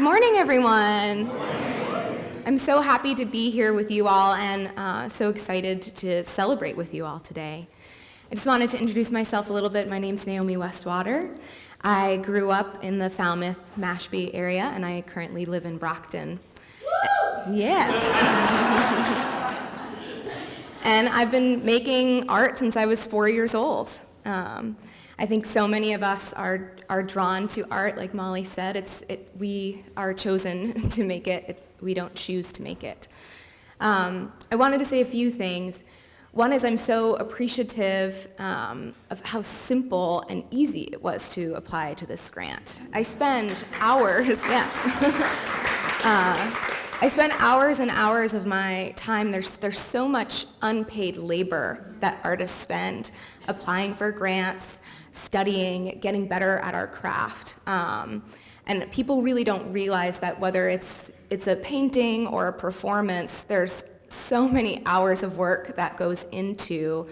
morning, everyone. I'm so happy to be here with you all and so excited to celebrate with you all today. I just wanted to introduce myself a little bit. My name's Naomi Westwater. I grew up in the Falmouth, Mashpee area, and I currently live in Brockton. Yes. And I've been making art since I was 4 years old. I think so many of us are drawn to art, like Molly said. We are chosen to make it. We don't choose to make it. I wanted to say a few things. One is I'm so appreciative of how simple and easy it was to apply to this grant. I spend hours, I spend hours and hours of my time. There's so much unpaid labor that artists spend applying for grants, studying, getting better at our craft. And people really don't realize that whether it's a painting or a performance, there's so many hours of work that goes into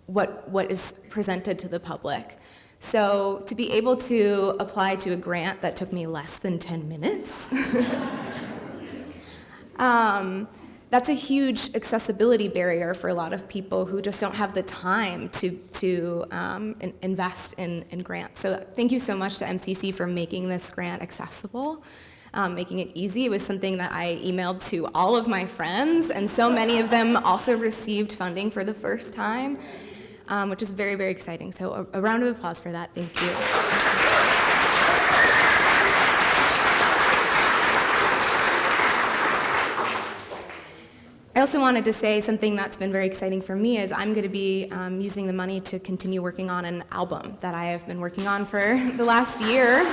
what is presented to the public. So to be able to apply to a grant that took me less than 10 minutes, that's a huge accessibility barrier for a lot of people who just don't have the time to invest in grants. So thank you so much to MCC for making this grant accessible, making it easy. It was something that I emailed to all of my friends, and so many of them also received funding for the first time, which is very, very exciting. So a round of applause for that. Thank you. I also wanted to say something that's been very exciting for me is I'm going to be using the money to continue working on an album that I have been working on for the last year.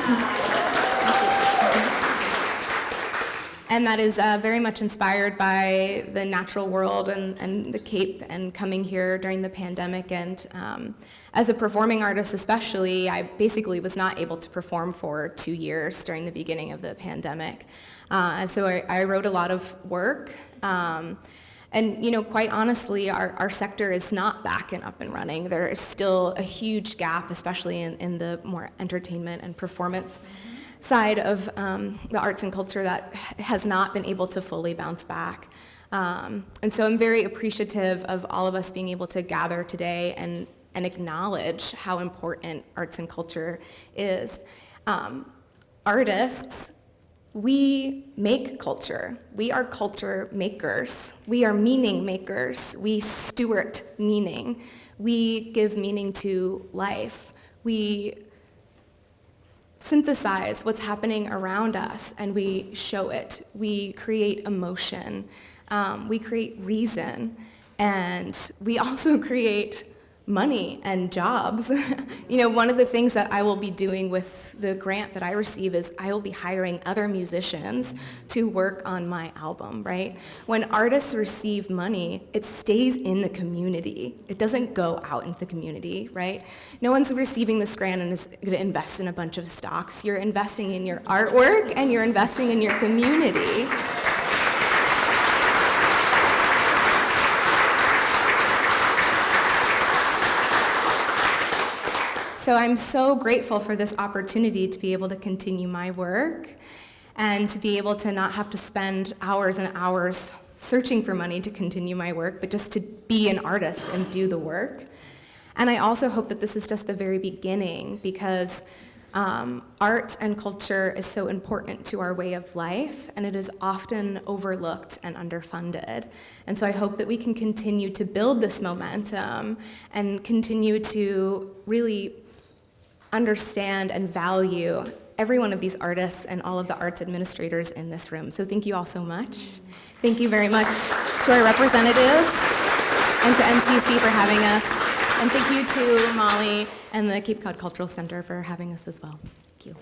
And that is very much inspired by the natural world and the Cape and coming here during the pandemic. And as a performing artist especially, I basically was not able to perform for 2 years during the beginning of the pandemic. And so I wrote a lot of work. And quite honestly, our sector is not back and up and running. There is still a huge gap, especially in the more entertainment and performance side of the arts and culture that has not been able to fully bounce back. And so I'm very appreciative of all of us being able to gather today and acknowledge how important arts and culture is. Artists, we make culture. We are culture makers. We are meaning makers. We steward meaning. We give meaning to life. We synthesize what's happening around us and we show it. We create emotion. We create reason. And we also create money and jobs. One of the things that I will be doing with the grant that I receive is I will be hiring other musicians to work on my album, right? When artists receive money, it stays in the community. It doesn't go out into the community, right? No one's receiving this grant and is going to invest in a bunch of stocks. You're investing in your artwork and you're investing in your community. So I'm so grateful for this opportunity to be able to continue my work and to be able to not have to spend hours and hours searching for money to continue my work, but just to be an artist and do the work. And I also hope that this is just the very beginning because art and culture is so important to our way of life, and it is often overlooked and underfunded. And so I hope that we can continue to build this momentum and continue to really understand and value every one of these artists and all of the arts administrators in this room. So thank you all so much. Thank you very much to our representatives and to MCC for having us. And thank you to Molly and the Cape Cod Cultural Center for having us as well. Thank you.